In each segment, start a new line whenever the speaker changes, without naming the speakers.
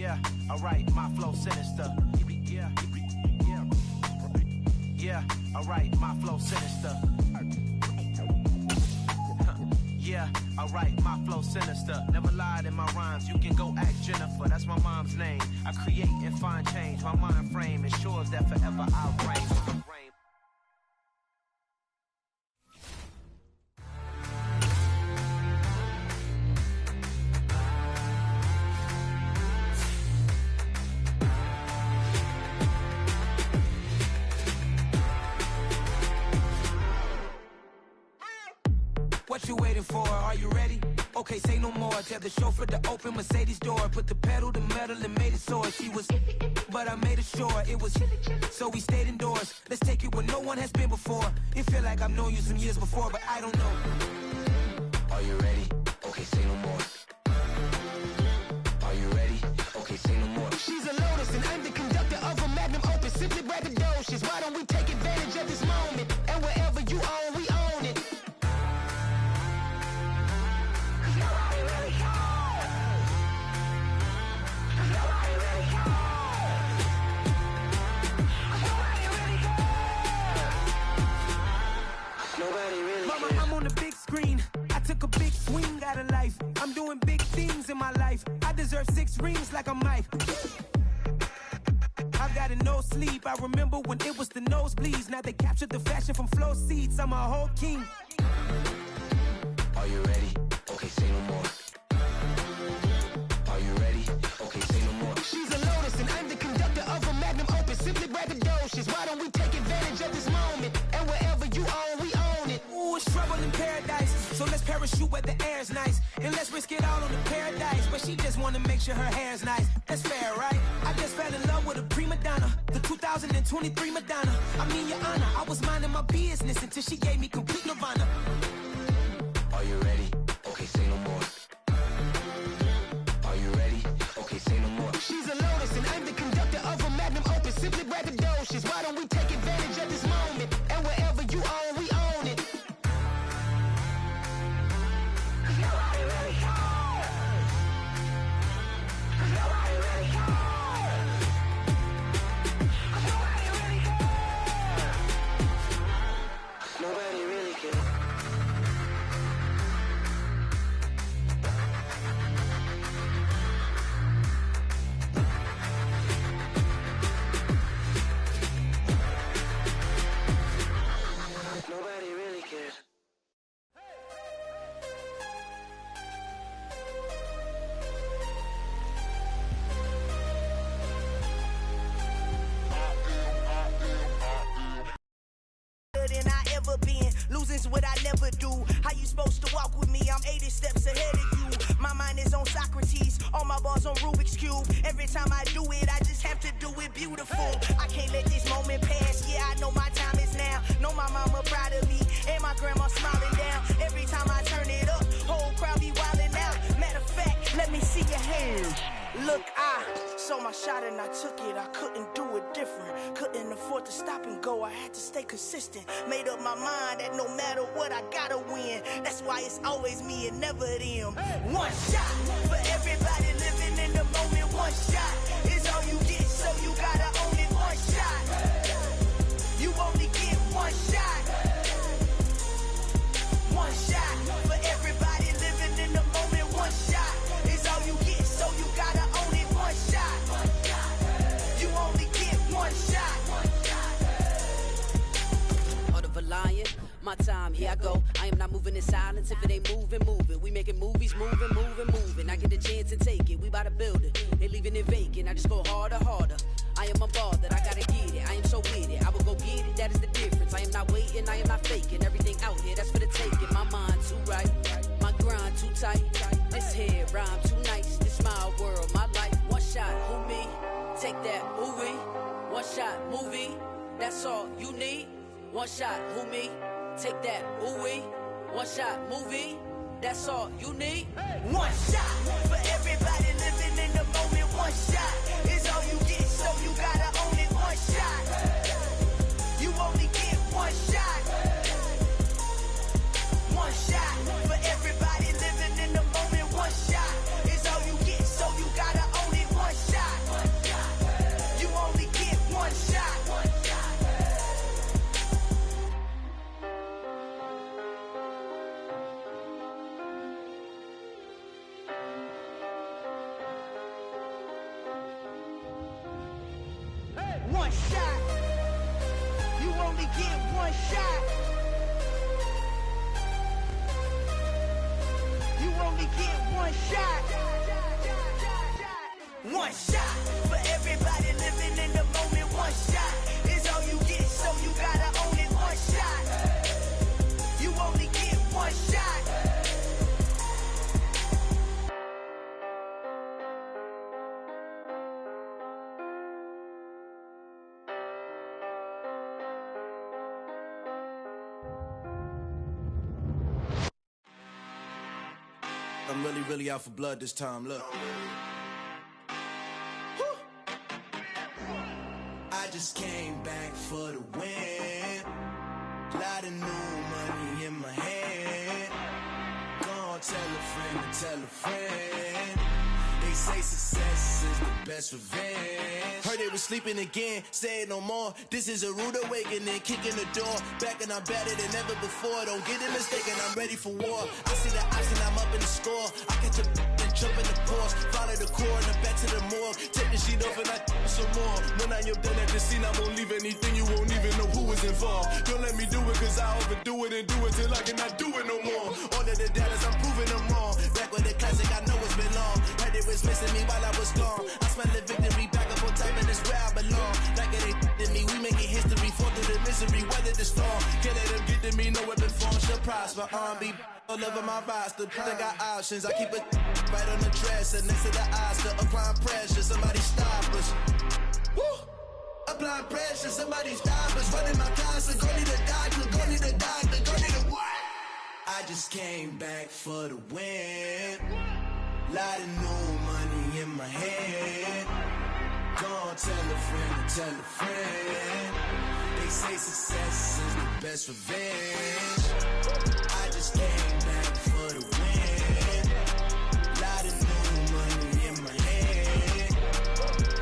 Yeah, alright, my flow sinister. Yeah, alright, my flow sinister. Yeah, alright, my flow sinister. Never lied in my rhymes, you can go ask Jennifer. That's my mom's name. I create and find change. My mind frame ensures that forever I'll reign.
What you waiting for? Are you ready? Okay, say no more. Tell the chauffeur to open Mercedes door. Put the pedal to metal and made it soar. She was, but I made it sure it was. So we stayed indoors. Let's take it where no one has been before. It feel like I've known you some years before, but I don't know. Are you ready? Okay, say no more. Are you ready? Okay, say no more.
She's a Lotus and I'm the conductor of a magnum opus. Simply braggadocious. Why don't we take advantage of this moment? And wherever you own, we own it.
Mama, I'm on the big screen. I took a big swing out of life. I'm doing big things in my life. I deserve 6 rings like a Mike. I've got no sleep. I remember when it was the nosebleeds. Now they captured the fashion from flow seats. I'm a whole king.
Are you ready? Okay, say no more. Are you ready? Okay, say no more. She's a Lotus and I'm the conductor of a magnum opus. Simply braggadocious. Why don't we take advantage of this moment? And wherever you own, we own it.
Ooh, it's trouble in paradise. So let's parachute where the air's nice. And let's risk it all on the paradise. But she just wanna make sure her hair's nice. That's fair, right? I just fell in love with a prima donna. The 2023 Madonna. I mean, your honor, I was minding my business until she gave me complete nirvana.
Are you ready? Okay, say no more. Are you ready? Okay, say no more. She's a Lotus and I'm the conductor of a magnum opus. Simply braggadocious. Why don't we take advantage of this moment? And wherever you own, we own it. Nobody really cares. Nobody really cares. Nobody really cares. Nobody really cares. Nobody really cares.
Than I ever been. Losing's what I never do. How you supposed to walk with me? I'm 80 steps ahead of you. My mind is on Socrates. All my bars on Rubik's Cube. Every time I do it, I just have to do it beautiful. I can't let this moment pass. Yeah, I know my time is now. Know my mama proud of me. And my grandma smiling down. Every time I turn it up, whole crowd be wilding out. Matter of fact, let me see your hands. Look, I saw my shot and I took it. I couldn't do it different. Couldn't afford to stop and go. I had to stay consistent. Made up my mind that no matter what, I gotta win. That's why it's always me and never them. One shot for everybody living in the moment. One shot is all you get, so you gotta own it. One shot. You only get one shot. One shot for everybody living in the moment. One shot is all you get, so you gotta own it. One shot. You only get one shot.
Heart of a lion, my time, here I go. I am not moving in silence. If it ain't moving, moving. We making movies, moving, moving, moving. I get the chance and take it. We bout to build it. They leaving it vacant. I just go harder, harder. I am a ball that I gotta get it. I am so with it. I will go get it. That is the difference. I am not waiting. I am not faking. Everything out here, that's for the taking. My mind too right. My grind too tight. This here rhyme too nice. This my world, my life. One shot, who me? Take that, who we? One shot, movie. That's all you need. One shot, who me? Take that, who we? One shot, movie. That's all you need.
One shot for everybody living in the moment. One shot is all you get, so you gotta own it. One shot. You only get one shot. One shot for everybody living in the moment. One shot is all you get, so you gotta own it. One shot. only get one shot. You only get one shot. One shot for everybody living in the moment. One shot is all you get, so you gotta own it. One shot. You only get one shot.
I'm really out for blood this time, look. I just came back for the win. Lot of new money in my hand. Gonna tell a friend to tell a friend. They say success is the best revenge. Heard they was sleeping again, say it no more. This is a rude awakening, kicking the door. Back and I'm better than ever before. Don't get it mistaken, I'm ready for war. I see the option, I'm up in the score. I catch a and jump in the course. Follow the core and the back to the morgue. Take the sheet off and I some more. When I am done at the scene, I won't leave anything. You won't even know who was involved. Don't let me do it, cause I overdo it and do it till I cannot do it no more. All of the doubters, I'm proving them wrong. Back with the classic, I know it's been long. Heard it was missing me while I was gone. I smell the victory back up on top, and it's where I belong. Like it ain't to me, we making history. Fall through the misery, weather the storm. Can't let them get to me, no weapon form should prosper. R&B all over my roster. I got options, I keep it right on the dresser. Next to the Oscar, applying pressure, somebody stop us. Woo! Applying pressure, somebody stop us. Running my closet, go need a doctor, go need a doctor, go need a what? I just came back for the win. Lot of new money in my hand. Gonna tell a friend to tell a friend. They say success is the best revenge. I just came back for the win. Lot of new money in my hand.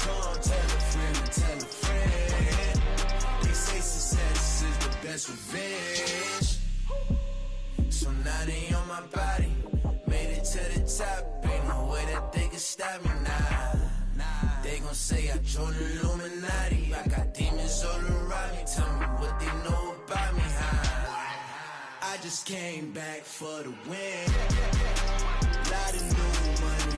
Gonna tell a friend to tell a friend. They say success is the best revenge. So now they on my body. Made it to the top, ain't no way that they can stop me now. They gon' say I joined the Illuminati. I got demons all around me. Tell me what they know about me, huh? I just came back for the win. Lot of new money.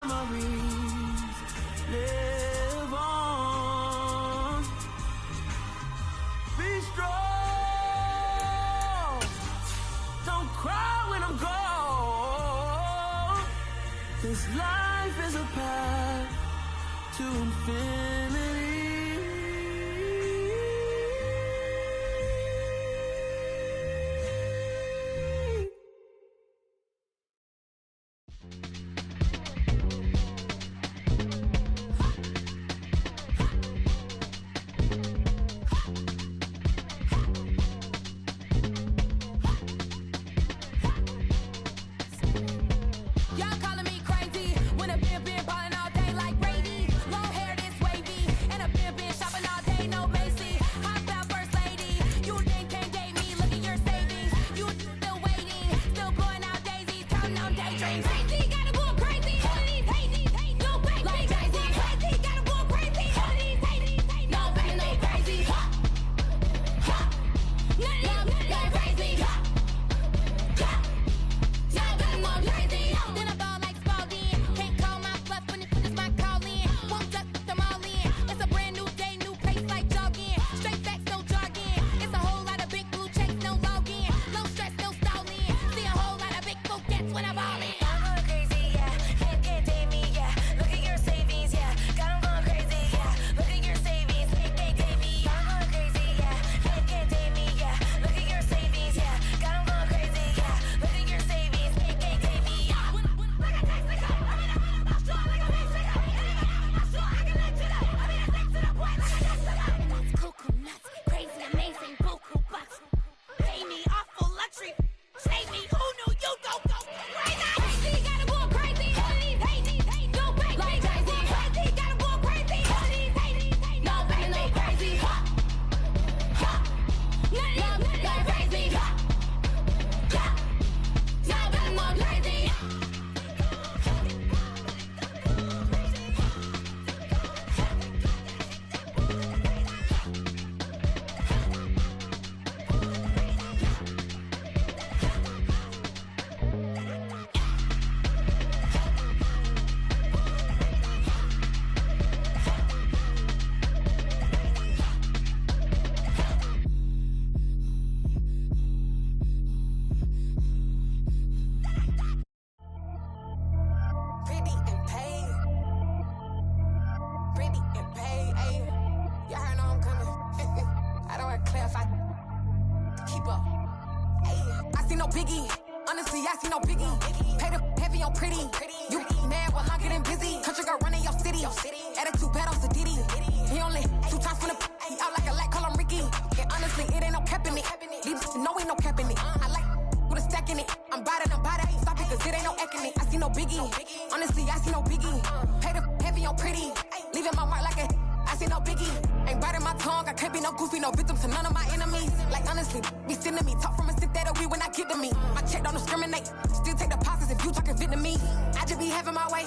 Memories live on. Be strong. Don't cry when I'm gone. This life is a path to infinity.
Y'all calling me crazy when a been ballin' all day like Brady. Long hair this wavy, and a been shopping all day, no Macy. Hot about first lady, you think can't date me? Look at your savings, you still waiting, still blowing out daisies, counting on daydreams. Crazy, gotta go crazy. All of these hazy, no crazy. Like crazy, crazy, gotta go crazy. All of these hazy, no crazy, no crazy. None of these crazy. Y'all got more crazy. Then I ball like Spalding. Can't call my bluff when it's my call in. Won't duck them all in. It's a brand new day, new pace like jogging. Straight facts, no jargon. It's a whole lot of big blue checks, no login. Low stress, no stalling. See a whole lot of big focus when I ball in.
I'm going crazy, yeah. Can't date me, yeah. Look at your savings, yeah. Got 'em going crazy, yeah. Look at your savings, can't date me. I'm going crazy, yeah. Can't date me, yeah. Look at your savings, yeah. Got 'em going crazy, yeah. Look at your savings, can't date me.
Cuckoo nuts, crazy, amazing, buku bucks. Pay me off for luxury. Save me, who knew you go crazy? Crazy, gotta go crazy. All of these hate, no crazy. Like crazy, crazy, gotta go crazy. All of these hate, no crazy, no crazy. None of these crazy. Y'all got more crazy.
Pretty and paid. Pretty and paid, ayy. Y'all heard know I'm coming. I don't want to clarify. Keep up. Ayy. I see no biggie. Honestly, I see no biggie. Pay the heavy on pretty. You mad while I'm getting busy. Country girl running your city. Attitude bad on Diddy. He only 2 times from the he out like a light, call him Ricky. And honestly, it ain't no cap in it. These no ain't no cap in it. I like with a stack in it. I'm by that. Stop it, cause it ain't no acting it. I see no biggie. Honestly, I see no biggie. Pay the heavy on pretty. Leaving my mark like a I see no biggie. Ain't biting my tongue. I can't be no goofy, no victim to none of my enemies. Like honestly, be sending me. Talk from a stick that we when I get to me. My check don't discriminate. Still take deposits if you talking Vietnamese. I just be having my way.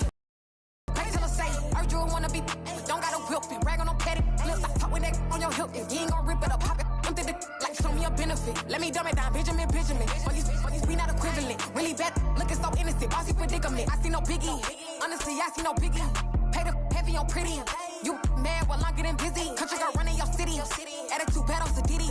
Pay till I say, urge you wanna be. Don't got no whip, be rag on no petty. Flip, I talk with that on your hip. If you ain't gon' rip it up, pop it. Empty the like show me a benefit. Let me dumb it down, Benjamin. For these, we not equivalent. Really bad, looking so innocent. Bossy predicament. I see no biggie. Honestly, I see no biggie. Pay the heavy on pretty. You mad while I'm getting busy. Country girl running your city. Attitude bad on Diddy.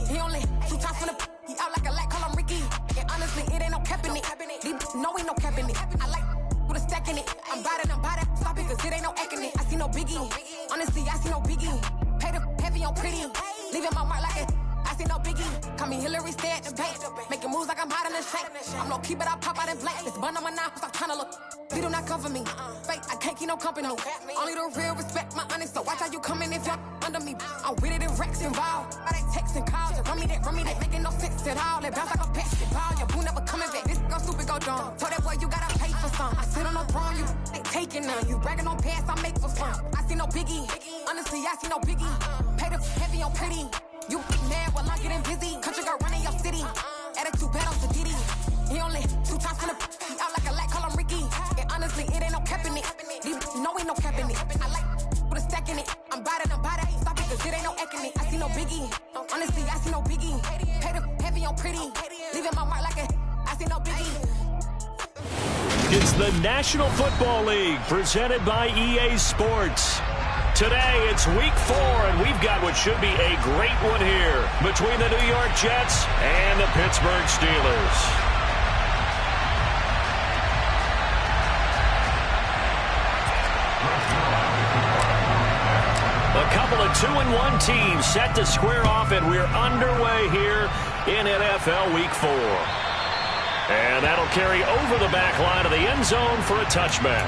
He only 2 times from the he out like a light, call him Ricky. And honestly, it ain't no cap in it. These no ain't no cap in it. I like with a stack in it. I'm by that. Stop it, cause it ain't no acting it. I see no biggie. Honestly, I see no biggie. Pay the heavy on pretty. Leaving my mark like a I see no biggie. Call me Hillary, stay at the bank. Making moves like I'm hot in the shank. I'm no keep it, I pop out in blank. This bun on my knife, stop trying to look. They do not come for me. Fake, I can't keep no company. Only the real respect my honest. So watch how you coming if you're under me. I'm with it and Rex involved. I they text and calls. Run me that. Making no sense at all. They bounce like a basketball. Your boo never coming back. This go stupid, go dumb. Told that boy you gotta pay for some. I sit on no throne, you they taking none. You bragging on past, I make for fun. I see no biggie. Honestly, I see no biggie. Pay the heavy on pretty. You mad while I'm getting busy. Country girl running your city. Attitude bad on Diddy. He only 2 times from the he out like a light, call him Ricky. And honestly, it ain't no cap in it. These no ain't no cap in it. I like with a stack in it. I'm by that. Stop it, cause it ain't no acting it. I see no biggie. Honestly, I see no biggie. Pay the heavy on pretty. Leaving my mark like a I see no biggie.
It's the National Football League presented by EA Sports. Today, it's week 4, and we've got what should be a great one here between the New York Jets and the Pittsburgh Steelers. A couple of 2-1 teams set to square off, and we're underway here in NFL Week 4. And that'll carry over the back line of the end zone for a touchback.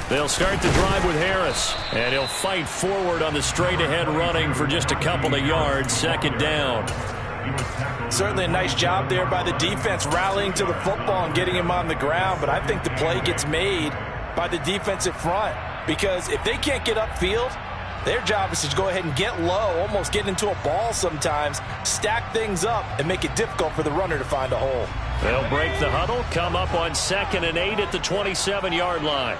They'll start the drive with Harris, and he'll fight forward on the straight-ahead running for just a couple of yards, second down.
Certainly a nice job there by the defense rallying to the football and getting him on the ground, but I think the play gets made by the defensive front because if they can't get upfield, their job is to go ahead and get low, almost get into a ball sometimes, stack things up, and make it difficult for the runner to find a hole.
They'll break the huddle, come up on 2nd and 8 at the 27-yard line.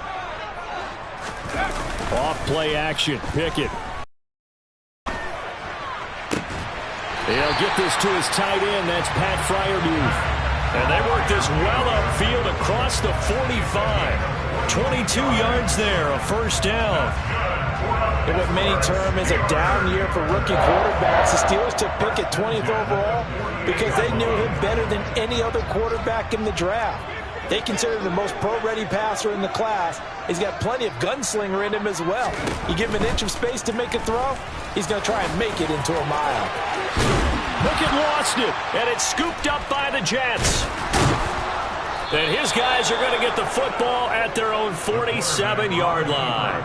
Off play action, Pickett. He'll get this to his tight end, that's Pat Fryermuth. And they work this well upfield across the 45. 22 yards there, a first down.
And what many term is a down year for rookie quarterbacks. The Steelers took Pickett 20th overall because they knew him better than any other quarterback in the draft. They consider him the most pro-ready passer in the class. He's got plenty of gunslinger in him as well. You give him an inch of space to make a throw, he's going to try and make it into a mile.
Pickett lost it, and it's scooped up by the Jets. And his guys are going to get the football at their own 47-yard line.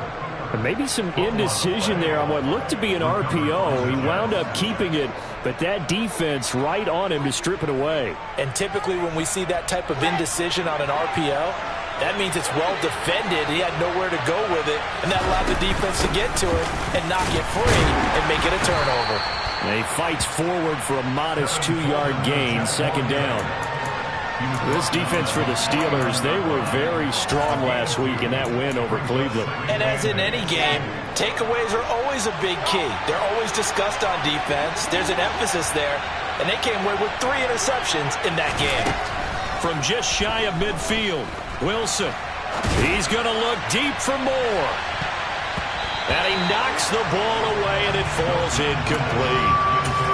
And maybe some indecision there on what looked to be an RPO. He wound up keeping it, but that defense right on him to strip it away.
And typically when we see that type of indecision on an RPO, that means it's well defended. He had nowhere to go with it, and that allowed the defense to get to it and knock it free and make it a turnover.
And he fights forward for a modest 2-yard gain, second down. This defense for the Steelers, they were very strong last week in that win over Cleveland.
And as in any game, takeaways are always a big key. They're always discussed on defense. There's an emphasis there, and they came away with 3 interceptions in that game.
From just shy of midfield, Wilson. He's going to look deep for more. And he knocks the ball away, and it falls incomplete.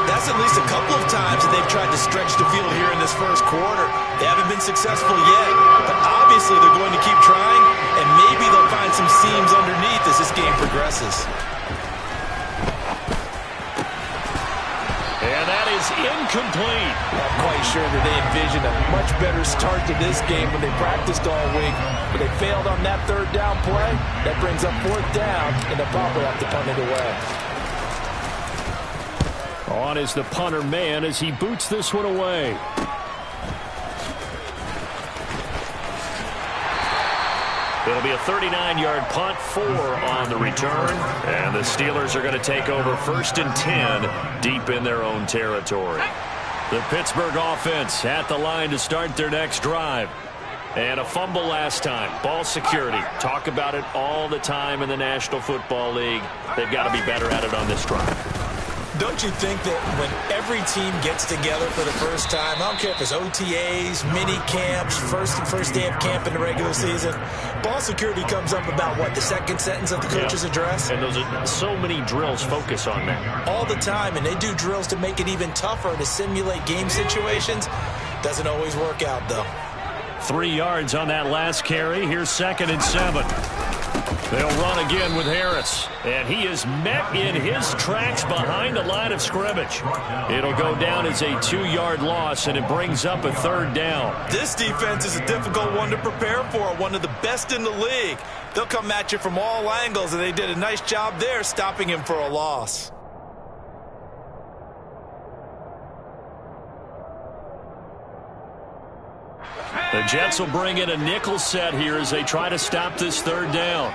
That's at least a couple of times that they've tried to stretch the field here in this first quarter. They haven't been successful yet, but obviously they're going to keep trying, and maybe they'll find some seams underneath as this game progresses.
And that is incomplete.
I'm quite sure that they envisioned a much better start to this game when they practiced all week, but they failed on that third down play. That brings up 4th down, and they'll probably have to punt it away.
On is the punter man as he boots this one away. It'll be a 39-yard punt, 4 on the return. And the Steelers are going to take over 1st and 10 deep in their own territory. The Pittsburgh offense at the line to start their next drive. And a fumble last time. Ball security. Talk about it all the time in the National Football League. They've got to be better at it on this drive.
Don't you think that when every team gets together for the first time, I don't care if it's OTAs, mini camps, first day of camp in the regular season, ball security comes up about, what, the second sentence of the coach's address?
And those are so many drills focus on that.
All the time, and they do drills to make it even tougher to simulate game situations. Doesn't always work out, though.
3 yards on that last carry. Here's 2nd and 7. They'll run again with Harris. And he is met in his tracks behind the line of scrimmage. It'll go down as a 2-yard loss, and it brings up a 3rd down.
This defense is a difficult one to prepare for, one of the best in the league. They'll come at you from all angles, and they did a nice job there stopping him for a loss.
The Jets will bring in a nickel set here as they try to stop this 3rd down.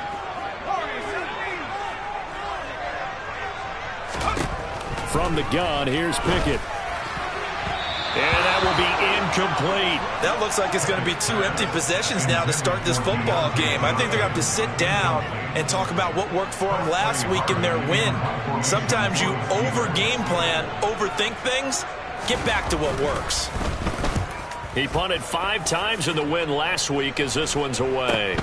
From the gun, here's Pickett. And that will be incomplete.
That looks like it's going to be 2 empty possessions now to start this football game. I think they're going to have to sit down and talk about what worked for them last week in their win. Sometimes you over-game plan, overthink things. Get back to what works.
He punted 5 times in the win last week as this one's away.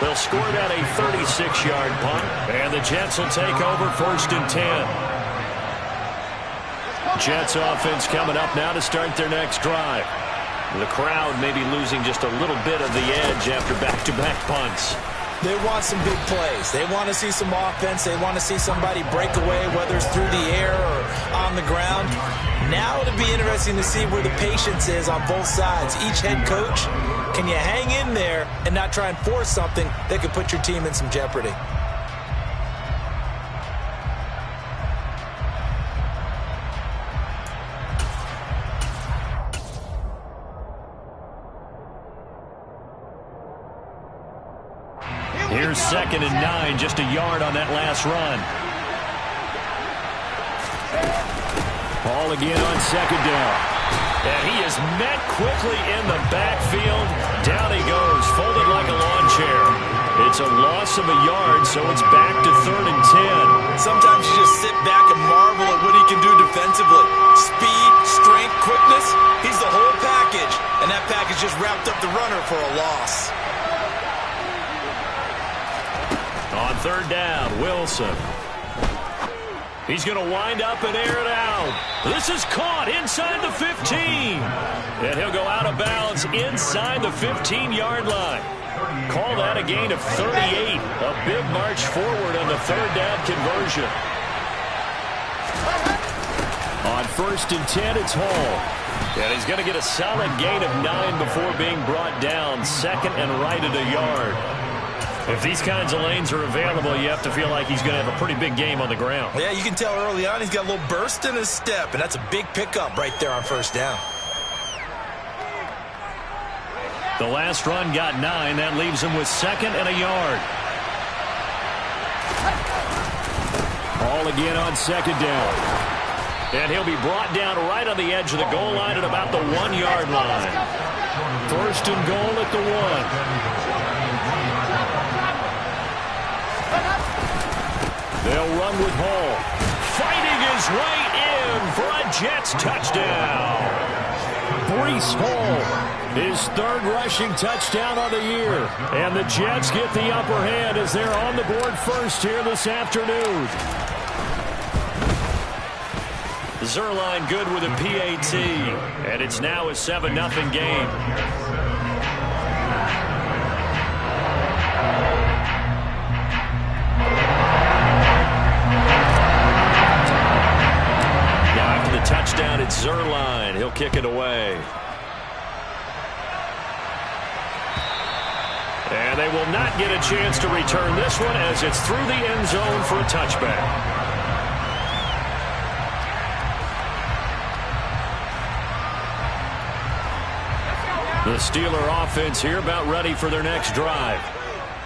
They'll score that a 36-yard punt, and the Jets will take over 1st and 10. Jets offense coming up now to start their next drive. The crowd may be losing just a little bit of the edge after back-to-back punts.
They want some big plays. They want to see some offense. They want to see somebody break away, whether it's through the air or on the ground. Now it'll be interesting to see where the patience is on both sides. Each head coach, can you hang in there and not try and force something that could put your team in some jeopardy?
Here's 2nd and 9, just a yard on that last run. Ball again on 2nd down. And he is met quickly in the backfield. Down he goes, folded like a lawn chair. It's a loss of a yard, so it's back to 3rd and 10.
Sometimes you just sit back and marvel at what he can do defensively. Speed, strength, quickness, he's the whole package. And that package just wrapped up the runner for a loss.
On 3rd down, Wilson. He's going to wind up and air it out. This is caught inside the 15. And he'll go out of bounds inside the 15-yard line. Call that a gain of 38. A big march forward on the 3rd down conversion. On 1st and 10, it's Hall. And he's going to get a solid gain of 9 before being brought down. 2nd and right at a yard. If these kinds of lanes are available, you have to feel like he's going to have a pretty big game on the ground.
Yeah, you can tell early on he's got a little burst in his step, and that's a big pickup right there on 1st down.
The last run got 9. That leaves him with 2nd and a yard. Ball again on 2nd down. And he'll be brought down right on the edge of the goal line at about the 1-yard line. 1st and goal at the 1. They'll run with Hall. Fighting his way in for a Jets touchdown. Breece Hall, his 3rd rushing touchdown of the year. And the Jets get the upper hand as they're on the board first here this afternoon. Zerline good with a PAT. And it's now a 7-0 game. Touchdown at Zerline. He'll kick it away. And they will not get a chance to return this one as it's through the end zone for a touchback. The Steeler offense here about ready for their next drive.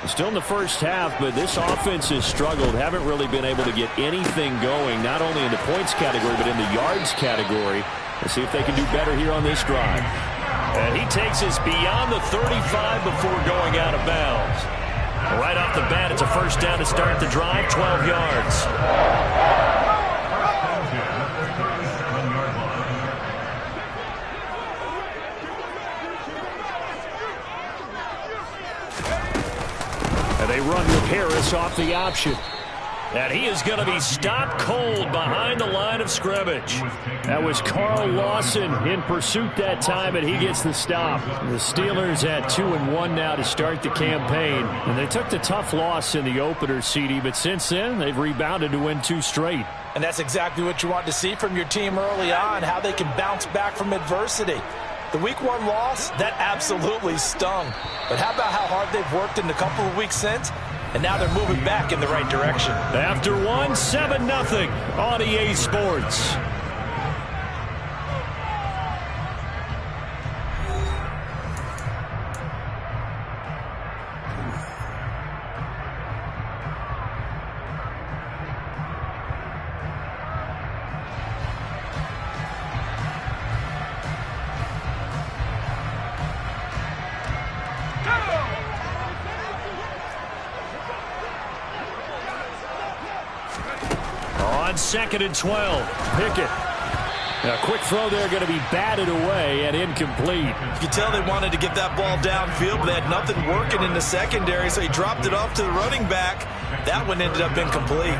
Still in the first half, but this offense has struggled. Haven't really been able to get anything going, not only in the points category, but in the yards category. Let's see if they can do better here on this drive. And he takes us beyond the 35 before going out of bounds. Right off the bat, it's a 1st down to start the drive, 12 yards. They run with Harris off the option. And he is going to be stopped cold behind the line of scrimmage. That was Carl Lawson in pursuit that time, and he gets the stop. The Steelers at 2-1 now to start the campaign. And they took the tough loss in the opener, CD, but since then, they've rebounded to win 2 straight.
And that's exactly what you want to see from your team early on, how they can bounce back from adversity. The Week 1 loss, that absolutely stung. But how about how hard they've worked in the couple of weeks since? And now they're moving back in the right direction.
After 1, 7-0 on EA Sports. 2nd and 12.
Pickett.
A quick throw there going to be batted away and incomplete.
You can tell they wanted to get that ball downfield, but they had nothing working in the secondary, so he dropped it off to the running back. That one ended up incomplete.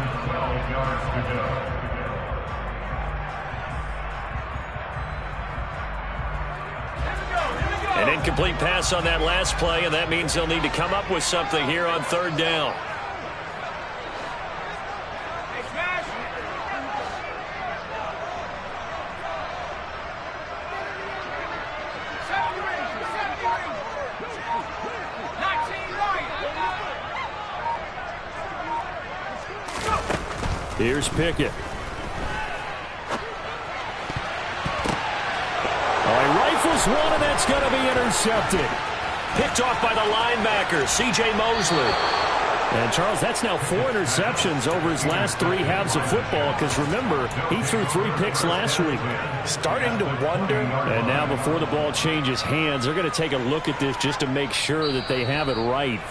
An incomplete pass on that last play, and that means they'll need to come up with something here on 3rd down. Here's Pickett. Rifles one, and that's going to be intercepted. Picked off by the linebacker, C.J. Mosley. And, Charles, that's now 4 interceptions over his last 3 halves of football, because, remember, he threw 3 picks last week.
Starting to wonder.
And now before the ball changes hands, they're going to take a look at this just to make sure that they have it right.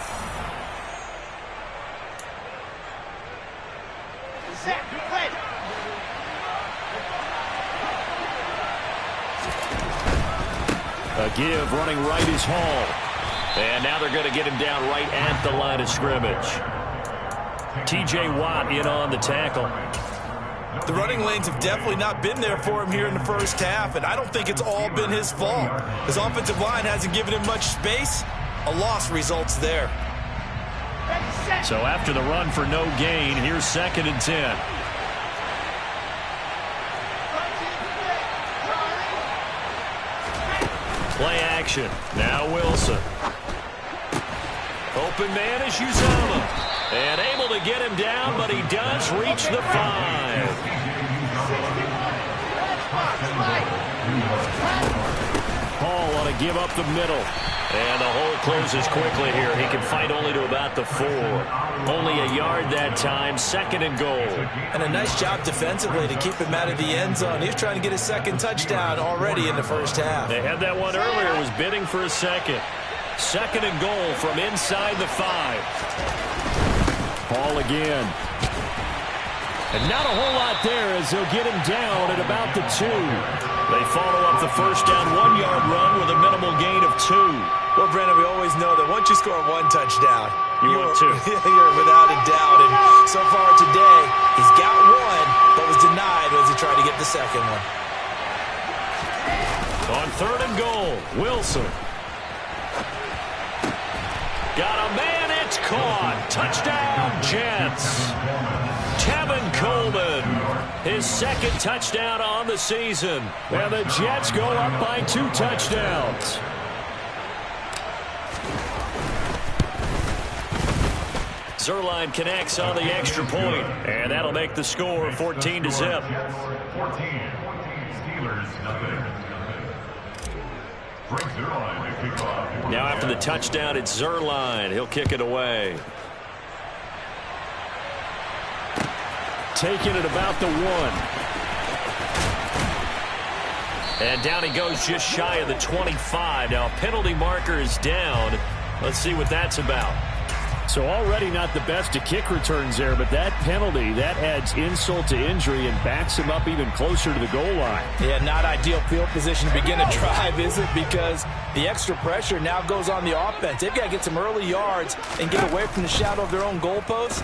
A give, running right is Hall. And now they're going to get him down right at the line of scrimmage. T.J. Watt in on the tackle.
The running lanes have definitely not been there for him here in the first half, and I don't think it's all been his fault. His offensive line hasn't given him much space. A loss results there.
So after the run for no gain, here's 2nd and 10. Play action. Now Wilson. Open man is Uzama. And able to get him down, but he does reach the 5. Hall ought to give up the middle. And the hole closes quickly here. He can fight only to about the 4. Only a yard that time. 2nd and goal.
And a nice job defensively to keep him out of the end zone. He was trying to get his 2nd touchdown already in the first half.
They had that one earlier. Was bidding for a 2nd. 2nd and goal from inside the 5. Hall again. And not a whole lot there as they'll get him down at about the 2. They follow up the first down 1-yard run with a minimal gain of 2.
Well, Brandon, we always know that once you score 1 touchdown,
you want 2.
You're without a doubt. And so far today, he's got 1, but was denied as he tried to get the 2nd one.
On 3rd and goal, Wilson. Got a man, it's caught. Touchdown, Jets. Tevin Coleman, his 2nd touchdown on the season. And the Jets go up by 2 touchdowns. Zerline connects on the extra point, and that'll make the score 14-0. Now after the touchdown, it's Zerline. He'll kick it away. Taking it about the 1. And down he goes just shy of the 25. Now a penalty marker is down. Let's see what that's about. So already not the best to kick returns there, but that penalty, that adds insult to injury and backs him up even closer to the goal line.
Yeah, not ideal field position to begin a drive, is it? Because the extra pressure now goes on the offense. They've got to get some early yards and get away from the shadow of their own goalposts.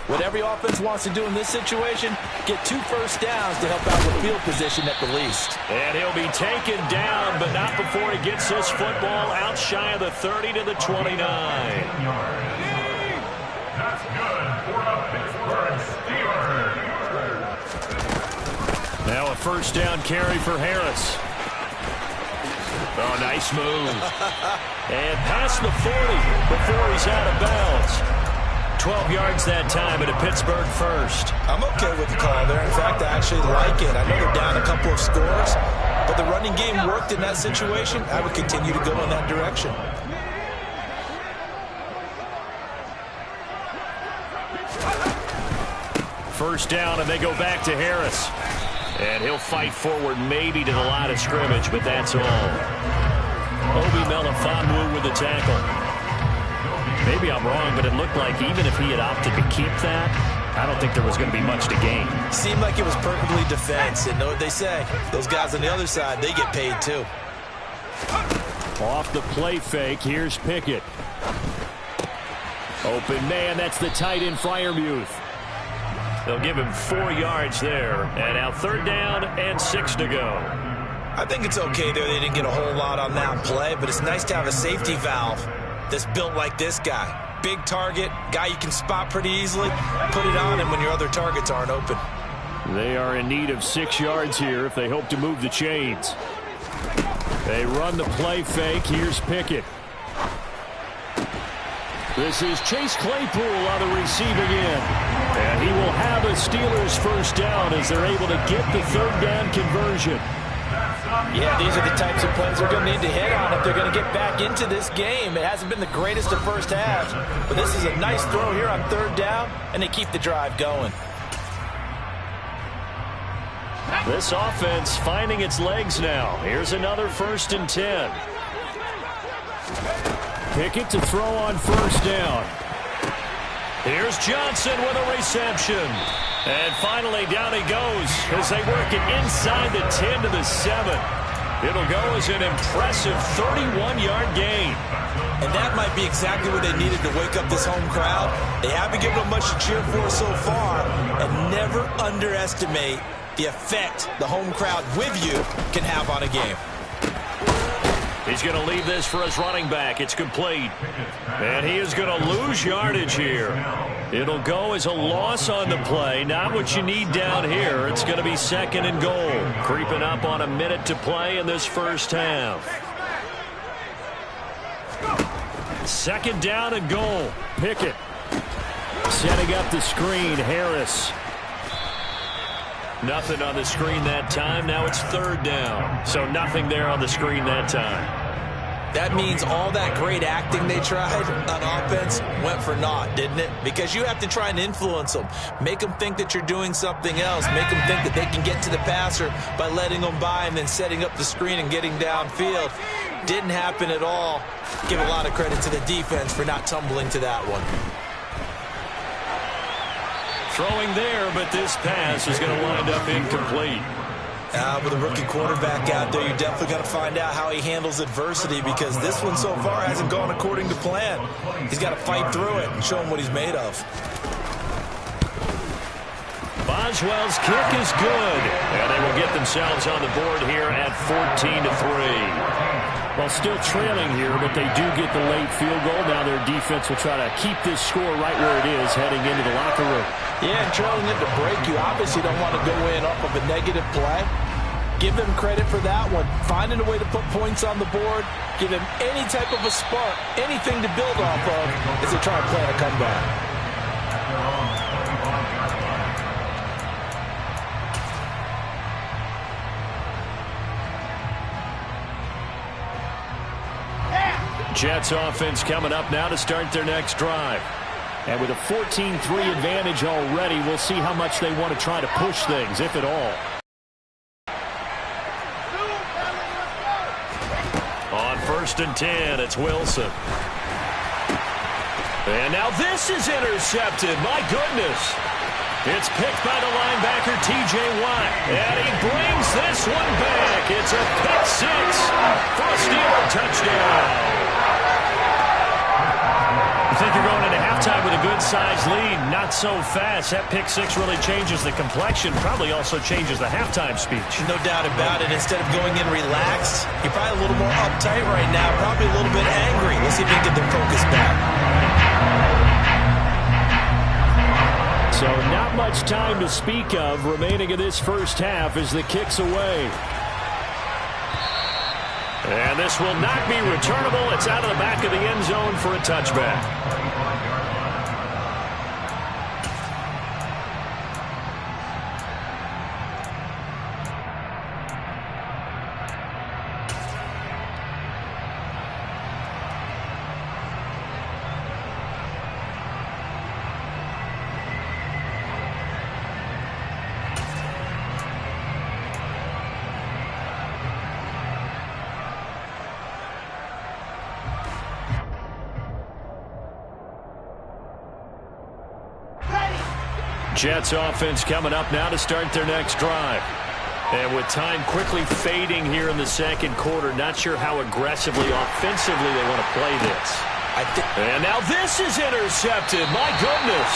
What every offense wants to do in this situation, get 2 first downs to help out with field position at the least.
And he'll be taken down, but not before he gets this football out shy of the 30 to the 29.
That's good for the Pittsburgh Steelers.
Now a first down carry for Harris. Oh, nice move. And past the 40 before he's out of bounds. 12 yards that time, and a Pittsburgh first.
I'm okay with the call there. In fact, I actually like it. I know they're down a couple of scores, but the running game worked in that situation. I would continue to go in that direction.
First down, and they go back to Harris. And he'll fight forward maybe to the line of scrimmage, but that's all. Obi Melifonwu with the tackle. Maybe I'm wrong, but it looked like even if he had opted to keep that, I don't think there was going to be much to gain.
Seemed like it was perfectly defense. And know what they say, those guys on the other side, they get paid too.
Off the play fake, here's Pickett. Open man, that's the tight end Freiermuth. They'll give him 4 yards there. And now 3rd down and 6 to go.
I think it's okay there. They didn't get a whole lot on that play, but it's nice to have a safety valve that's built like this guy. Big target, guy you can spot pretty easily. Put it on him when your other targets aren't open.
They are in need of 6 yards here if they hope to move the chains. They run the play fake. Here's Pickett. This is Chase Claypool on the receiving end. And he will have a Steelers 1st down as they're able to get the 3rd down conversion.
Yeah, these are the types of plays they're going to need to hit on if they're going to get back into this game. It hasn't been the greatest of first halves, but this is a nice throw here on 3rd down, and they keep the drive going.
This offense finding its legs now. Here's another 1st and 10. Pickett to throw on 1st down. Here's Johnson with a reception. And finally down he goes as they work it inside the 10 to the 7. It'll go as an impressive 31-yard gain.
And that might be exactly what they needed to wake up this home crowd. They haven't given them much to cheer for so far, and never underestimate the effect the home crowd with you can have on a game.
He's going to leave this for his running back. It's complete. And he is going to lose yardage here. It'll go as a loss on the play. Not what you need down here. It's going to be 2nd and goal. Creeping up on a minute to play in this 1st half. 2nd down and goal. Pickett setting up the screen. Harris. Nothing on the screen that time. Now it's 3rd down. So nothing there on the screen that time.
That means all that great acting they tried on offense went for naught, didn't it? Because you have to try and influence them. Make them think that you're doing something else. Make them think that they can get to the passer by letting them by and then setting up the screen and getting downfield. Didn't happen at all. Give a lot of credit to the defense for not tumbling to that one.
Throwing there, but this pass is going to wind up incomplete.
With a rookie quarterback out there, you're definitely going to find out how he handles adversity, because this one so far hasn't gone according to plan. He's got to fight through it and show him what he's made of.
Boswell's kick is good, and they will get themselves on the board here at 14-3. Well, still trailing here, but they do get the late field goal. Now their defense will try to keep this score right where it is heading into the locker room.
Yeah, and trailing it to break, you obviously don't want to go in off of a negative play. Give them credit for that one. Finding a way to put points on the board, give them any type of a spark, anything to build off of as they try and plan a comeback.
Jets offense coming up now to start their next drive. And with a 14-3 advantage already, we'll see how much they want to try to push things, if at all. On 1st and 10, it's Wilson. And now this is intercepted. My goodness. It's picked by the linebacker, T.J. Watt. And he brings this one back. It's a pick 6 for a Steeler touchdown. I think you're going into halftime with a good-sized lead. Not so fast. That pick 6 really changes the complexion. Probably also changes the halftime speech.
No doubt about it. Instead of going in relaxed, you're probably a little more uptight right now. Probably a little bit angry. Let's see if we can get their focus back.
So not much time to speak of remaining in this 1st half as the kick's away. And this will not be returnable. It's out of the back of the end zone for a touchback. Jets offense coming up now to start their next drive. And with time quickly fading here in the second quarter, not sure how aggressively, offensively they want to play this. And now this is intercepted. My goodness.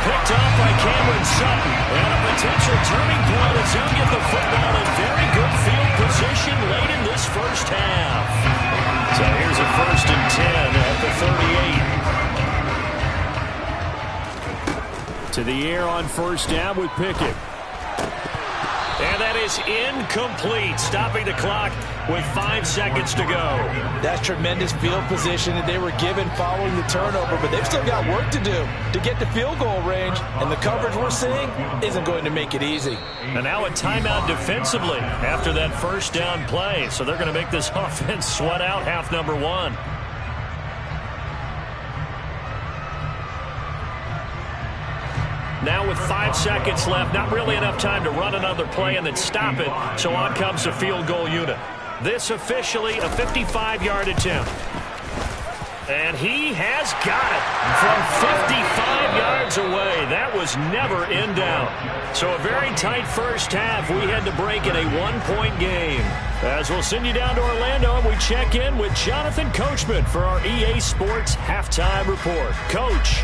Picked off by Cameron Sutton. And a potential turning point as he'll get the football in very good field position late in this first half. So here's a 1st and 10 at the 38. To the air on 1st down with Pickett. And that is incomplete, stopping the clock with 5 seconds to go.
That's tremendous field position that they were given following the turnover, but they've still got work to do to get to field goal range, and the coverage we're seeing isn't going to make it easy.
And now a timeout defensively after that 1st down play, so they're going to make this offense sweat out half number 1. Now with 5 seconds left, not really enough time to run another play and then stop it, so on comes the field goal unit. This officially a 55-yard attempt. And he has got it from 55 yards away. That was never in doubt. So a very tight first half. We had to break in a 1-point game. As we'll send you down to Orlando, and we check in with Jonathan Coachman for our EA Sports Halftime Report. Coach.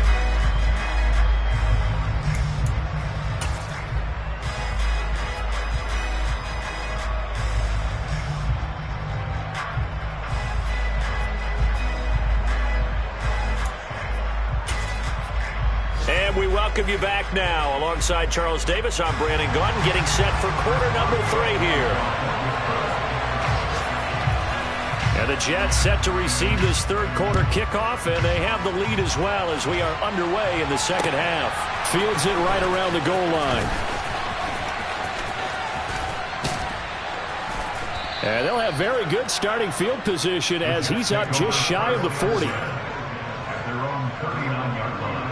We welcome you back now. Alongside Charles Davis, I'm Brandon Gordon, getting set for quarter number 3 here. And the Jets set to receive this 3rd quarter kickoff, and they have the lead as well as we are underway in the second half. Fields it right around the goal line. And they'll have very good starting field position as he's up just shy of the 40.
At their own 39-yard line.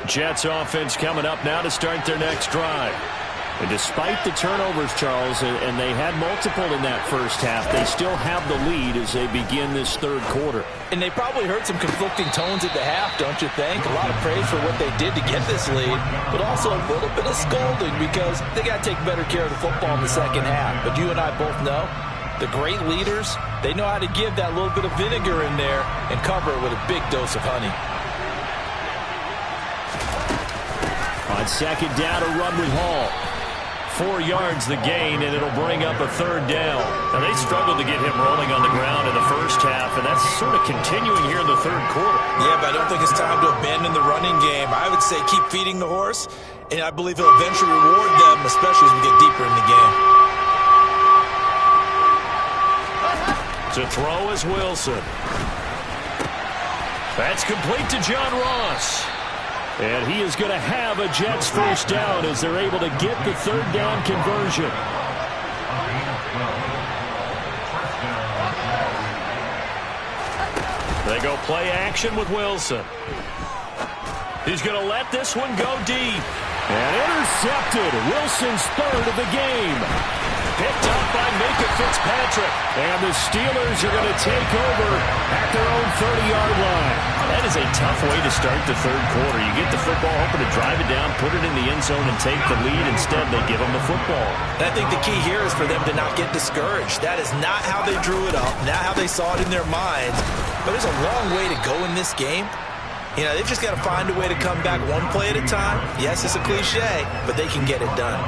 Jets offense coming up now to start their next drive. And despite the turnovers, Charles, and they had multiple in that first half, they still have the lead as they begin this 3rd quarter.
And they probably heard some conflicting tones at the half, don't you think? A lot of praise for what they did to get this lead, but also a little bit of scolding because they got to take better care of the football in the second half. But you and I both know the great leaders, they know how to give that little bit of vinegar in there and cover it with a big dose of honey.
On 2nd down, a run with Hall. 4 yards the gain, and it'll bring up a 3rd down. Now, they struggled to get him rolling on the ground in the first half, and that's sort of continuing here in the 3rd quarter.
Yeah, but I don't think it's time to abandon the running game. I would say keep feeding the horse, and I believe he'll eventually reward them, especially as we get deeper in the game.
To throw is Wilson. That's complete to John Ross. And he is going to have a Jets 1st down as they're able to get the 3rd down conversion. They go play action with Wilson. He's going to let this one go deep. And intercepted. Wilson's 3rd of the game. Picked up by Micah Fitzpatrick. And the Steelers are going to take over at their own 30-yard line. That is a tough way to start the 3rd quarter. You get the football, hoping to drive it down, put it in the end zone, and take the lead. Instead, they give them the football.
And I think the key here is for them to not get discouraged. That is not how they drew it up, not how they saw it in their minds. But there's a long way to go in this game. You know, they've just got to find a way to come back one play at a time. Yes, it's a cliche, but they can get it done.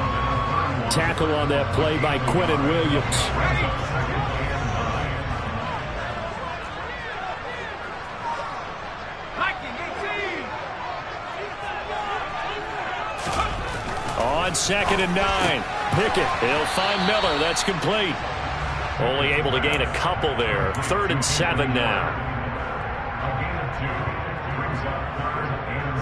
Tackle on that play by Quentin Williams. On 2nd and 9, Pickett. He'll find Miller. That's complete. Only able to gain a couple there. 3rd and 7 now.
A gain of 2 brings up 3rd and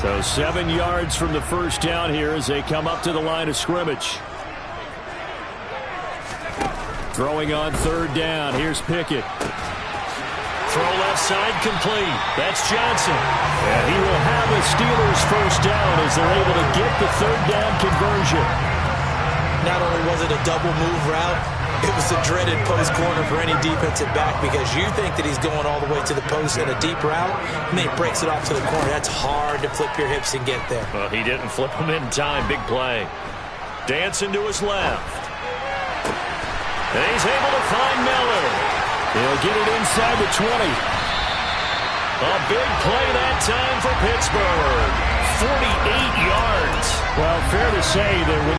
7.
So 7 yards from the 1st down here as they come up to the line of scrimmage. Throwing on 3rd down. Here's Pickett. throw left side complete. That's Johnson. And he will have a Steelers first down as they're able to get the third down conversion.
Not only was it a double move route, it was a dreaded post corner for any defensive back because you think that he's going all the way to the post in a deep route, and then he breaks it off to the corner. That's hard to flip your hips and get there.
Well, he didn't flip him in time. Big play. Dancing to his left. And he's able to find Miller. He'll get it inside the 20. A big play that time for Pittsburgh. 48 yards. Well, fair to say that when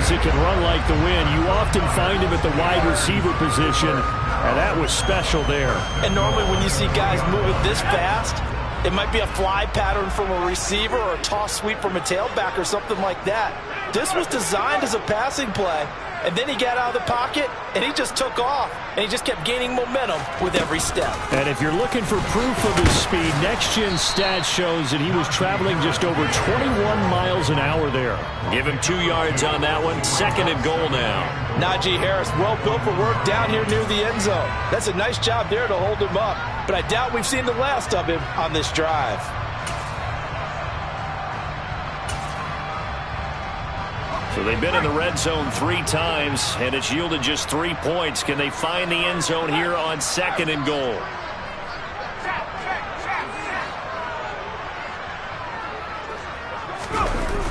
he can run like the wind, you often find him at the wide receiver position, and that was special there.
And normally when you see guys moving this fast, it might be a fly pattern from a receiver or a toss sweep from a tailback or something like that. This was designed as a passing play, and then he got out of the pocket, and he just took off, and he just kept gaining momentum with every step.
And if you're looking for proof of his speed, Next Gen Stats shows that he was traveling just over 21 miles an hour there. Give him 2 yards on that one. 2nd and goal now.
Najee Harris, well built for work down here near the end zone. That's a nice job there to hold him up, but I doubt we've seen the last of him on this drive.
So they've been in the red zone 3 times, and it's yielded just 3 points. Can they find the end zone here on 2nd and goal?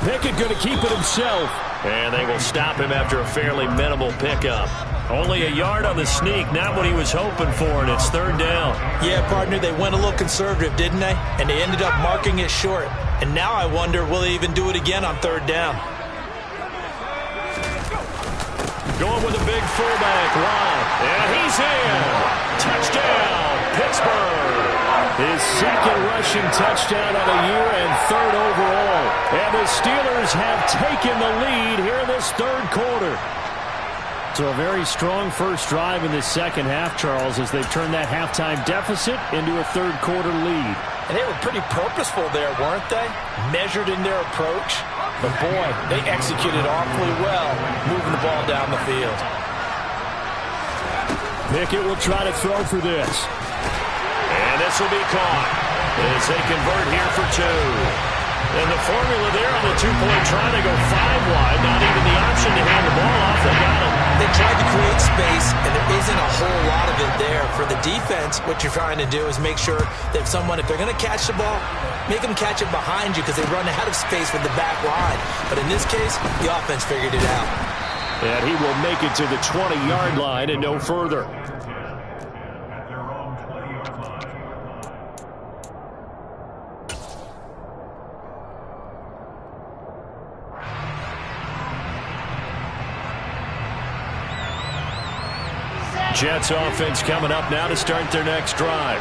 Pickett going to keep it himself. And they will stop him after a fairly minimal pickup. Only a yard on the sneak, not what he was hoping for, and it's 3rd down.
Yeah, partner, they went a little conservative, didn't they? And they ended up marking it short. And now I wonder, will they even do it again on 3rd down?
Going with a big fullback line. And he's in. Touchdown, Pittsburgh. His 2nd rushing touchdown of the year and 3rd overall. And the Steelers have taken the lead here in this 3rd quarter. So a very strong first drive in the 2nd half, Charles, as they've turned that halftime deficit into a 3rd quarter lead.
And they were pretty purposeful there, weren't they? Measured in their approach. But boy, they executed awfully well, moving the ball down the field.
Pickett will try to throw for this. And this will be caught as they convert here for 2. And the formula there on the 2-point try to go 5 wide. Not even the option to hand the ball off. They got him.
They tried to create space, and there isn't a whole lot of it there. For the defense, what you're trying to do is make sure that if they're going to catch the ball, make them catch it behind you because they run out of space with the back line. But in this case, the offense figured it out.
And he will make it to the 20-yard line and no further. Jets offense coming up now to start their next drive.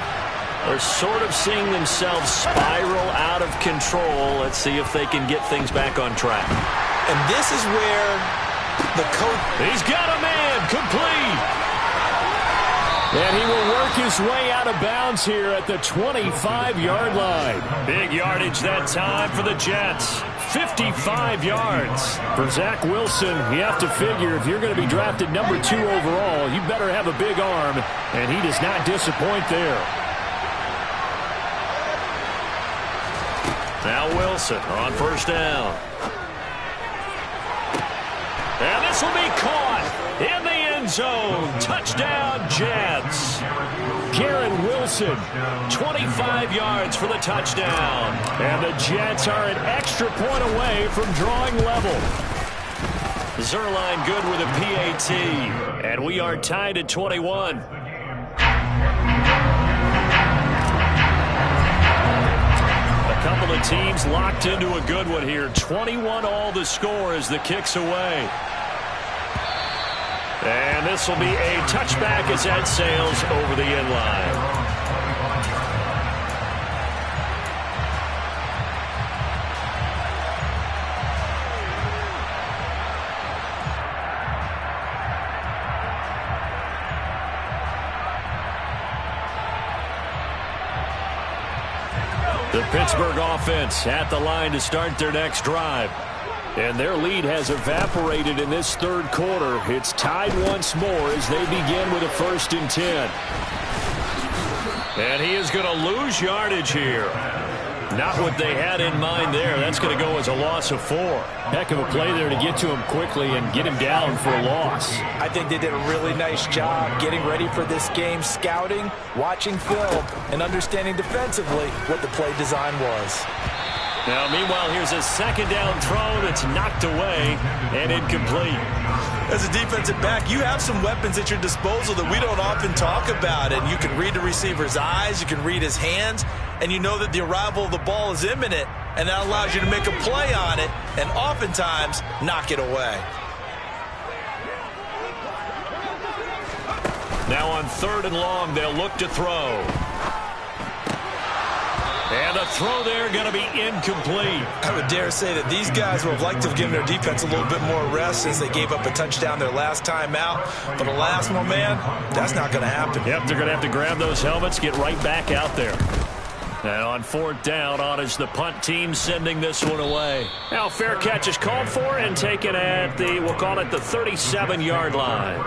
They're sort of seeing themselves spiral out of control. Let's see if they can get things back on track.
And this is where the coach...
He's got a man complete. And he will work his way out of bounds here at the 25-yard line. Big yardage that time for the Jets. 55 yards. For Zach Wilson, you have to figure if you're going to be drafted number 2 overall, you better have a big arm, and he does not disappoint there. Now Wilson on 1st down. And this will be caught in the end zone. Touchdown, Jets. Garrett Wilson, 25 yards for the touchdown. And the Jets are an extra point away from drawing level. Zerline good with a PAT. And we are tied at 21. A couple of teams locked into a good one here. 21 all the score as the kick's away. And this will be a touchback as that sails over the end line. The Pittsburgh offense at the line to start their next drive. And their lead has evaporated in this 3rd quarter. It's tied once more as they begin with a 1st and 10. And he is going to lose yardage here. Not what they had in mind there. That's going to go as a loss of 4.
Heck of a play there to get to him quickly and get him down for a loss.
I think they did a really nice job getting ready for this game, scouting, watching film, and understanding defensively what the play design was.
Now, meanwhile, here's a second down throw that's knocked away and incomplete.
As a defensive back, you have some weapons at your disposal that we don't often talk about. And you can read the receiver's eyes, you can read his hands, and you know that the arrival of the ball is imminent, and that allows you to make a play on it and oftentimes knock it away.
Now on 3rd and long, they'll look to throw. And the throw there going to be incomplete.
I would dare say that these guys would have liked to have given their defense a little bit more rest since they gave up a touchdown their last time out. But alas, my man, that's not going to happen.
Yep, they're going to have to grab those helmets, get right back out there. And on 4th down, on is the punt team sending this one away. Now fair catch is called for and taken at the, we'll call it the 37-yard line.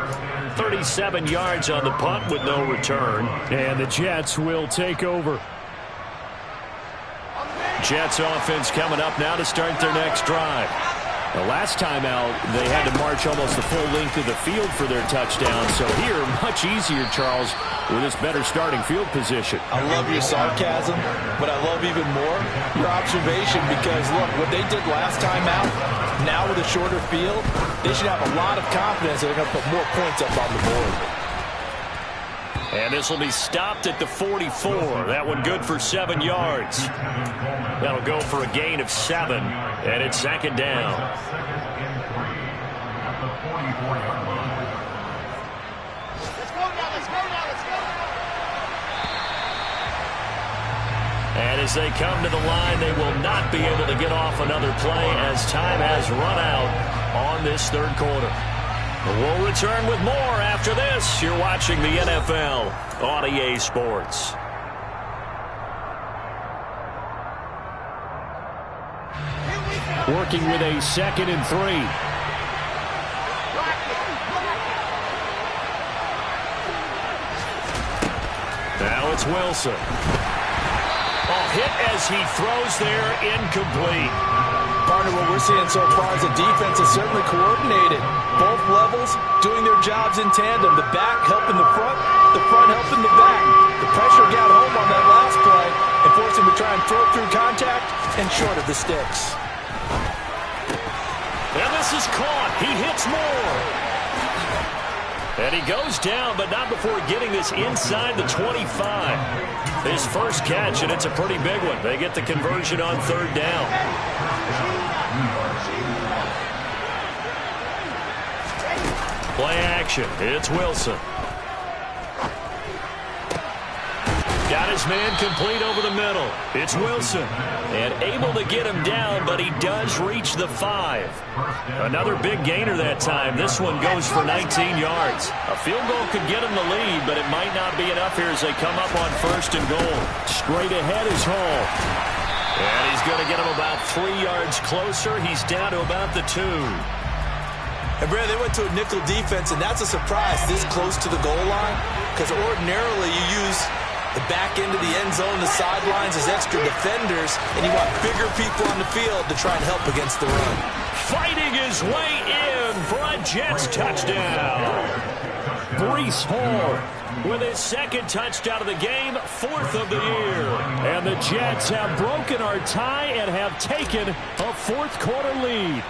37 yards on the punt with no return.
And the Jets will take over.
Jets offense coming up now to start their next drive.
The last time out, they had to march almost the full length of the field for their touchdown. So here, much easier, Charles, with this better starting field position.
I love your sarcasm, but I love even more your observation because, look, what they did last time out, now with a shorter field, they should have a lot of confidence that they're going to put more points up on the board.
And this will be stopped at the 44. That one good for 7 yards. That'll go for a gain of 7. And it's 2nd down. And as they come to the line, they will not be able to get off another play as time has run out on this 3rd quarter. We'll return with more after this. You're watching the NFL on EA Sports.
Working with a 2nd and 3.
Now it's Wilson. Hit as he throws there, incomplete.
Partner, what we're seeing so far is the defense is certainly coordinated. Both levels doing their jobs in tandem. The back helping the front helping the back. The pressure got home on that last play and forced him to try and throw through contact and short of the sticks.
And this is caught. He hits more. And he goes down, but not before getting this inside the 25. His first catch, and it's a pretty big one. They get the conversion on 3rd down. Play action. It's Wilson. Got his man complete over the middle. It's Wilson. And able to get him down, but he does reach the 5. Another big gainer that time. This one goes for 19 yards. A field goal could get him the lead, but it might not be enough here as they come up on 1st and goal.
Straight ahead is Hall.
And he's going to get him about 3 yards closer. He's down to about the 2.
And, Brad, they went to a nickel defense, and that's a surprise this close to the goal line because ordinarily you use the back end of the end zone, the sidelines as extra defenders, and you want bigger people on the field to try and help against the run.
Fighting his way in for a Jets touchdown.
Breece Hall
with his 2nd touchdown of the game, 4th of the year.
And the Jets have broken our tie and have taken a 4th quarter lead.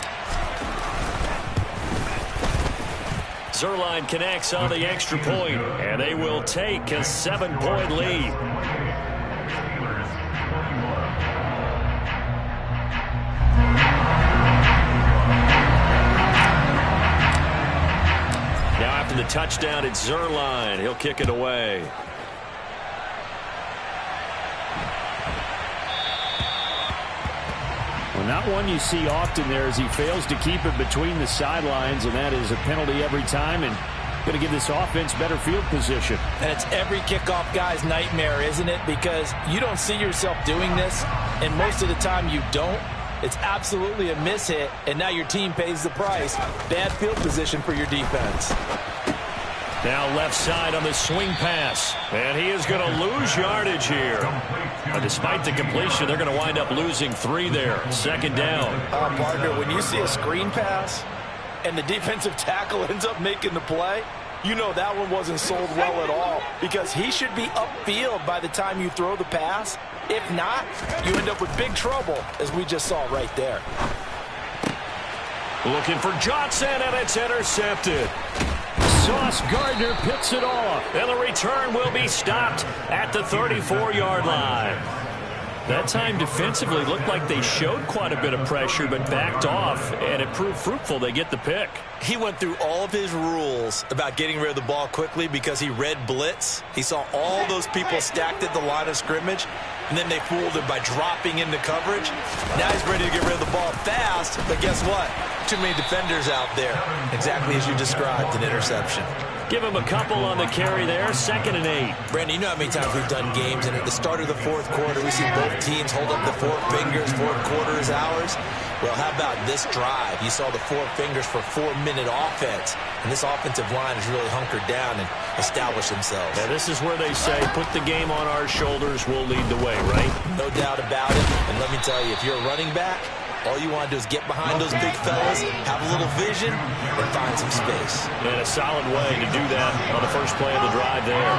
Zerline connects on the extra point, and they will take a 7-point lead. Now after the touchdown, it's Zerline. He'll kick it away.
Well, not one you see often there as he fails to keep it between the sidelines, and that is a penalty every time and going to give this offense better field position.
And it's every kickoff guy's nightmare, isn't it? Because you don't see yourself doing this, and most of the time you don't. It's absolutely a mishit, and now your team pays the price. Bad field position for your defense.
Now left side on the swing pass. And he is going to lose yardage here. Despite the completion, they're going to wind up losing 3 there. Second down.
Partner, when you see a screen pass and the defensive tackle ends up making the play, you know that one wasn't sold well at all, because he should be upfield by the time you throw the pass. If not, you end up with big trouble, as we just saw right there.
Looking for Johnson, and it's intercepted. Sauce Gardner picks it off, and the return will be stopped at the 34-yard line. That time defensively looked like they showed quite a bit of pressure, but backed off, and it proved fruitful. They get the pick.
He went through all of his rules about getting rid of the ball quickly because he read blitz. He saw all those people stacked at the line of scrimmage, and then they fooled him by dropping into coverage. Now he's ready to get rid of the ball fast, but guess what? Too many defenders out there. Exactly as you described, an interception.
Give him a couple on the carry there. 2nd and 8.
Brandon, you know how many times we've done games, and at the start of the fourth quarter, we see both teams hold up the 4 fingers, fourth quarter is ours. Well, how about this drive? You saw the 4 fingers for 4-minute offense, and this offensive line has really hunkered down and established themselves.
Now, this is where they say, put the game on our shoulders, we'll lead the way, right?
No doubt about it, and let me tell you, if you're a running back, all you want to do is get behind those big fellas, have a little vision, and find some space.
And a solid way to do that on the first play of the drive there.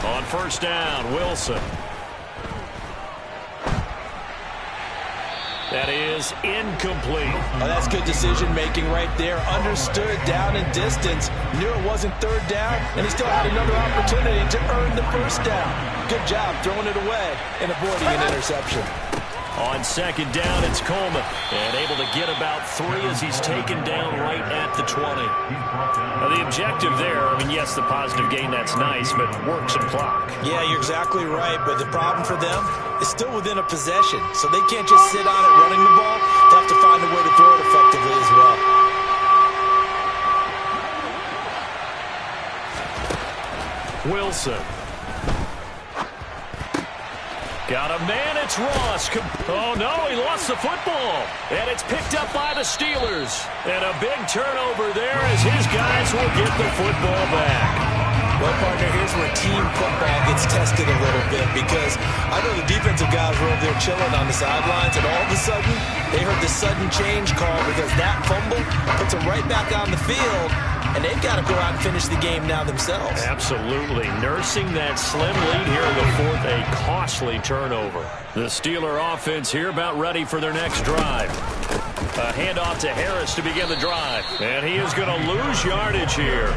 On first down, Wilson. That is incomplete.
Oh, that's good decision-making right there. Understood down and distance. Knew it wasn't 3rd down, and he still had another opportunity to earn the first down. Good job throwing it away and avoiding an interception.
On 2nd down, it's Coleman. And able to get about 3 as he's taken down right at the 20. Now, the objective there, I mean, yes, the positive gain, that's nice, but work some clock.
Yeah, you're exactly right, but the problem for them is still within a possession, so they can't just sit on it running the ball. They have to find a way to throw it effectively as well.
Wilson. Got a man, it's Ross. Oh, no, he lost the football. And it's picked up by the Steelers. And a big turnover there as his guys will get the football back.
Well, partner, here's where team football gets tested a little bit, because I know the defensive guys were over there chilling on the sidelines, and all of a sudden, they heard the sudden change call because that fumble puts them right back on the field, and they've got to go out and finish the game now themselves.
Absolutely. Nursing that slim lead here in the 4th, a costly turnover. The Steeler offense here about ready for their next drive. A handoff to Harris to begin the drive, and he is going to lose yardage here.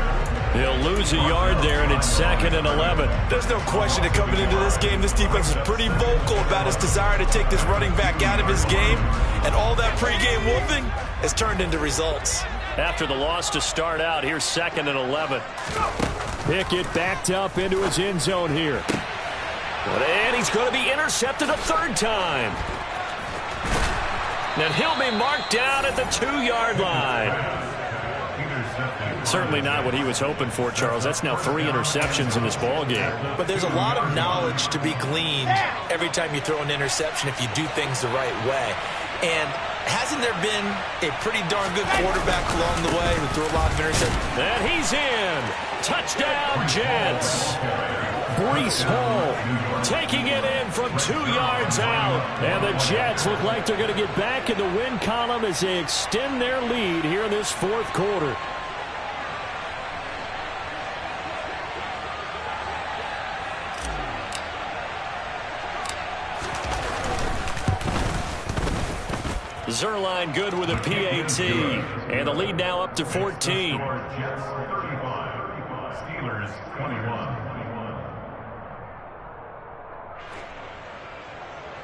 He'll lose a yard there, and it's 2nd and 11.
There's no question that coming into this game, this defense is pretty vocal about its desire to take this running back out of his game, and all that pregame whooping has turned into results.
After the loss to start out, here's 2nd and 11. Pickett backed up into his end zone here. And he's going to be intercepted a 3rd time. And he'll be marked down at the 2-yard line. Certainly not what he was hoping for, Charles. That's now 3 interceptions in this ball game.
But there's a lot of knowledge to be gleaned every time you throw an interception if you do things the right way. And hasn't there been a pretty darn good quarterback along the way who threw a lot of interceptions?
And he's in. Touchdown, Jets. Breece Hall taking it in from 2 yards out. And the Jets look like they're going to get back in the win column as they extend their lead here in this 4th quarter. Zerline good with a PAT. And the lead now up to 14.
Jets 35, Steelers 21.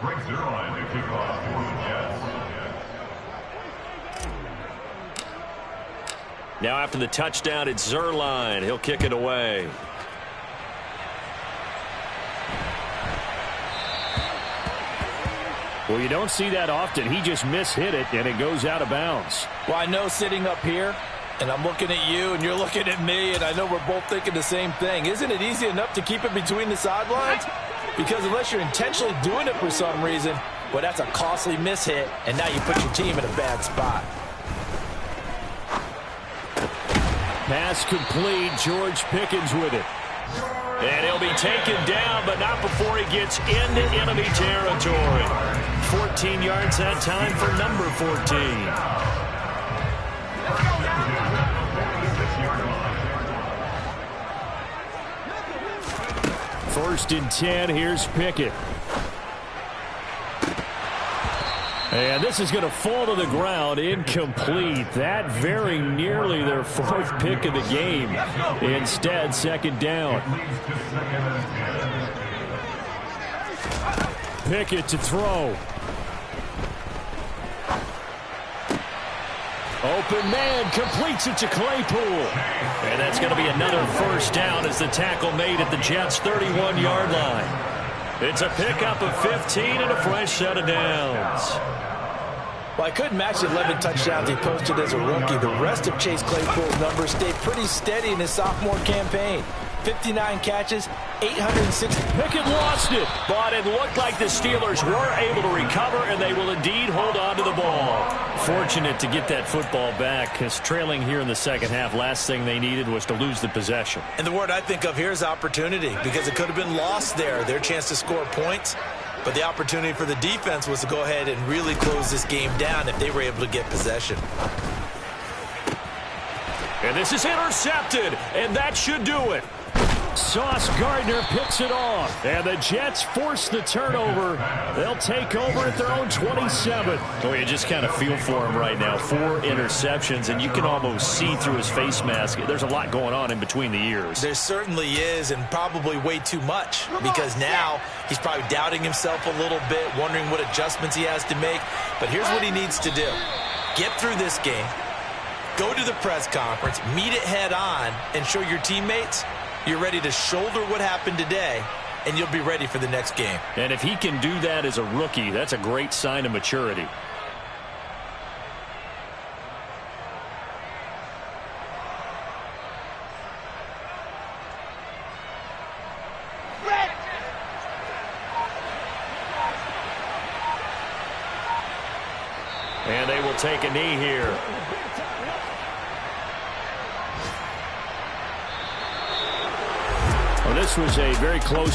Greg Zerline to kick off for the Jets.
Now after the touchdown, it's Zerline. He'll kick it away. Well, you don't see that often. He just mishit it, and it goes out of bounds.
Well, I know sitting up here, and I'm looking at you, and you're looking at me, and I know we're both thinking the same thing. Isn't it easy enough to keep it between the sidelines? Because unless you're intentionally doing it for some reason, well, that's a costly mishit, and now you put your team in a bad spot.
Pass complete. George Pickens with it. And he'll be taken down, but not before he gets into enemy territory. 14 yards that time for number 14. First and 10, here's Pickett. And this is going to fall to the ground, incomplete. That very nearly their fourth pick of the game. Instead, second down. Pickett to throw. Open man, completes it to Claypool. And that's going to be another first down as the tackle made at the Jets' 31-yard line. It's a pickup of 15 and a fresh set of downs.
Well, I couldn't match the 11 touchdowns he posted as a rookie. The rest of Chase Claypool's numbers stayed pretty steady in his sophomore campaign. 59 catches, 860.
Pickett lost it, but it looked like the Steelers were able to recover, and they will indeed hold on to the ball. Fortunate to get that football back, because trailing here in the second half, last thing they needed was to lose the possession.
And the word I think of here is opportunity, because it could have been lost there, their chance to score points. But the opportunity for the defense was to go ahead and really close this game down if they were able to get possession.
And this is intercepted, and that should do it. Sauce Gardner picks it off, and the Jets force the turnover. They'll take over at their own 27. Oh, you just kind of feel for him right now. 4 interceptions, and you can almost see through his face mask. There's a lot going on in between the ears.
There certainly is, and probably way too much, because now he's probably doubting himself a little bit, wondering what adjustments he has to make. But here's what he needs to do. Get through this game, go to the press conference, meet it head on, and show your teammates you're ready to shoulder what happened today, and you'll be ready for the next game.
And if he can do that as a rookie, that's a great sign of maturity. And they will take a knee here. Well, this was a very close